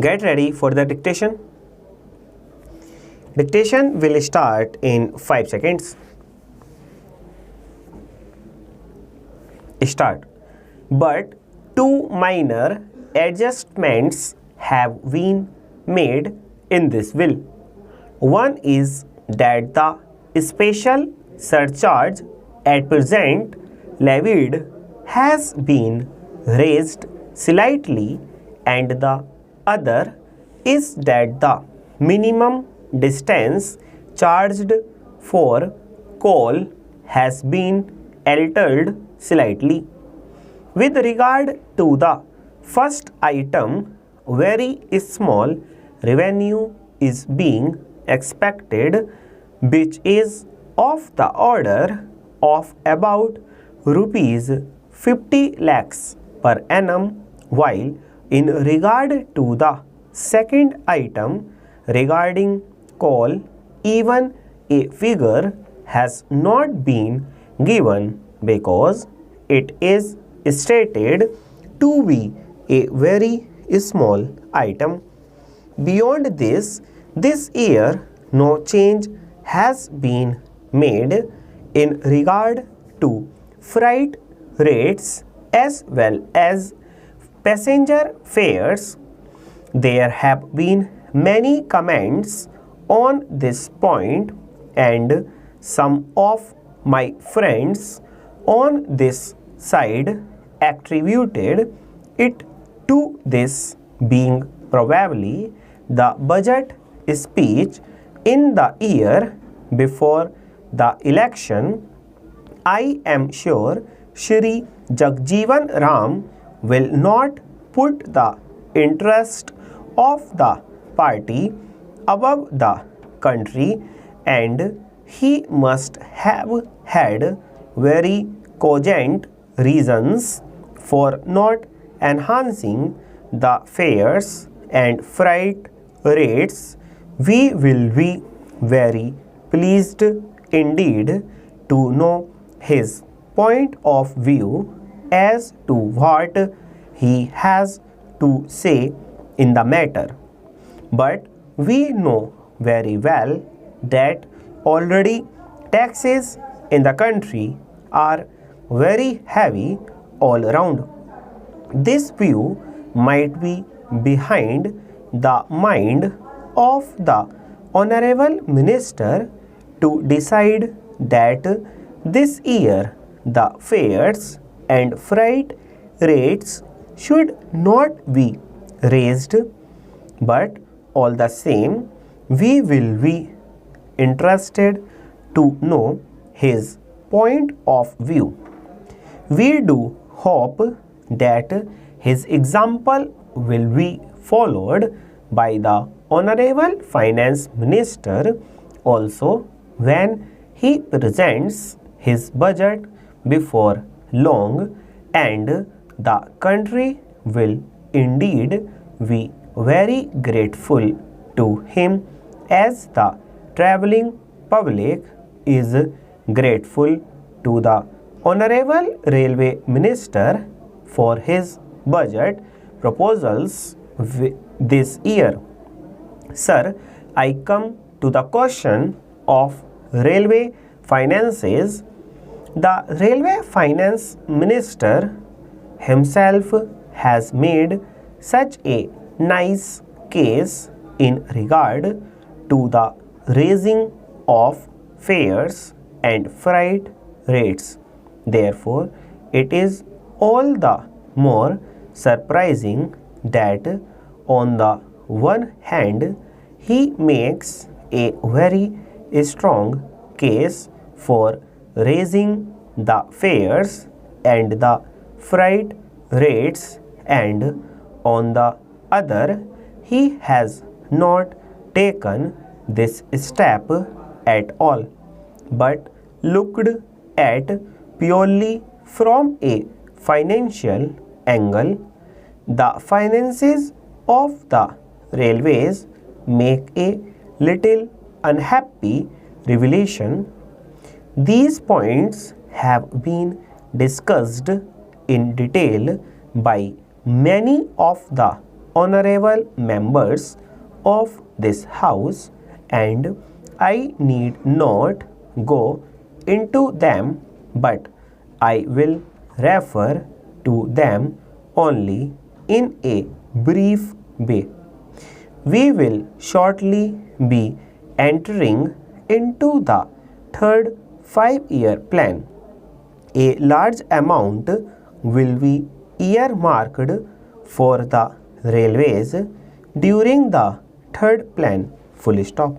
Get ready for the dictation. Dictation will start in 5 seconds. Start. But two minor adjustments have been made in this bill. One is that the special surcharge at present levied has been raised slightly, and the other is that the minimum distance charged for coal has been altered slightly. With regard to the first item, very small revenue is being expected, which is of the order of about rupees 50 lakhs per annum, while in regard to the second item regarding coal, even a figure has not been given because it is stated to be a very small item. Beyond this year no change has been made in regard to freight rates as well as passenger fares. There have been many comments on this point, and some of my friends on this side attributed it to this being probably the budget speech in the year before the election. I am sure Shri Jagjeevan Ram will not put the interest of the party above the country, and he must have had very cogent reasons for not enhancing the fares and freight rates. We will be very pleased indeed to know his point of view as to what he has to say in the matter. But we know very well that already taxes in the country are very heavy all around. This view might be behind the mind of the Honorable Minister to decide that this year the fares and freight rates should not be raised, but all the same we will be interested to know his point of view. We do hope that his example will be followed by the Honorable Finance Minister also when he presents his budget before long, and the country will indeed be very grateful to him as the travelling public is grateful to the Honorable Railway Minister for his budget proposals this year. Sir, I come to the question of railway finances. The Railway Finance Minister himself has made such a nice case in regard to the raising of fares and freight rates. Therefore, it is all the more surprising that on the one hand he makes a very strong case for raising the fares and the freight rates, and on the other he has not taken this step at all, but looked at purely from a financial angle. The finances of the railways make a little unhappy revelation. These points have been discussed in detail by many of the honorable members of this house, and I need not go into them, but I will refer to them only in a brief way. We will shortly be entering into the third 5-year plan. A large amount will be earmarked for the railways during the third plan. Full stop.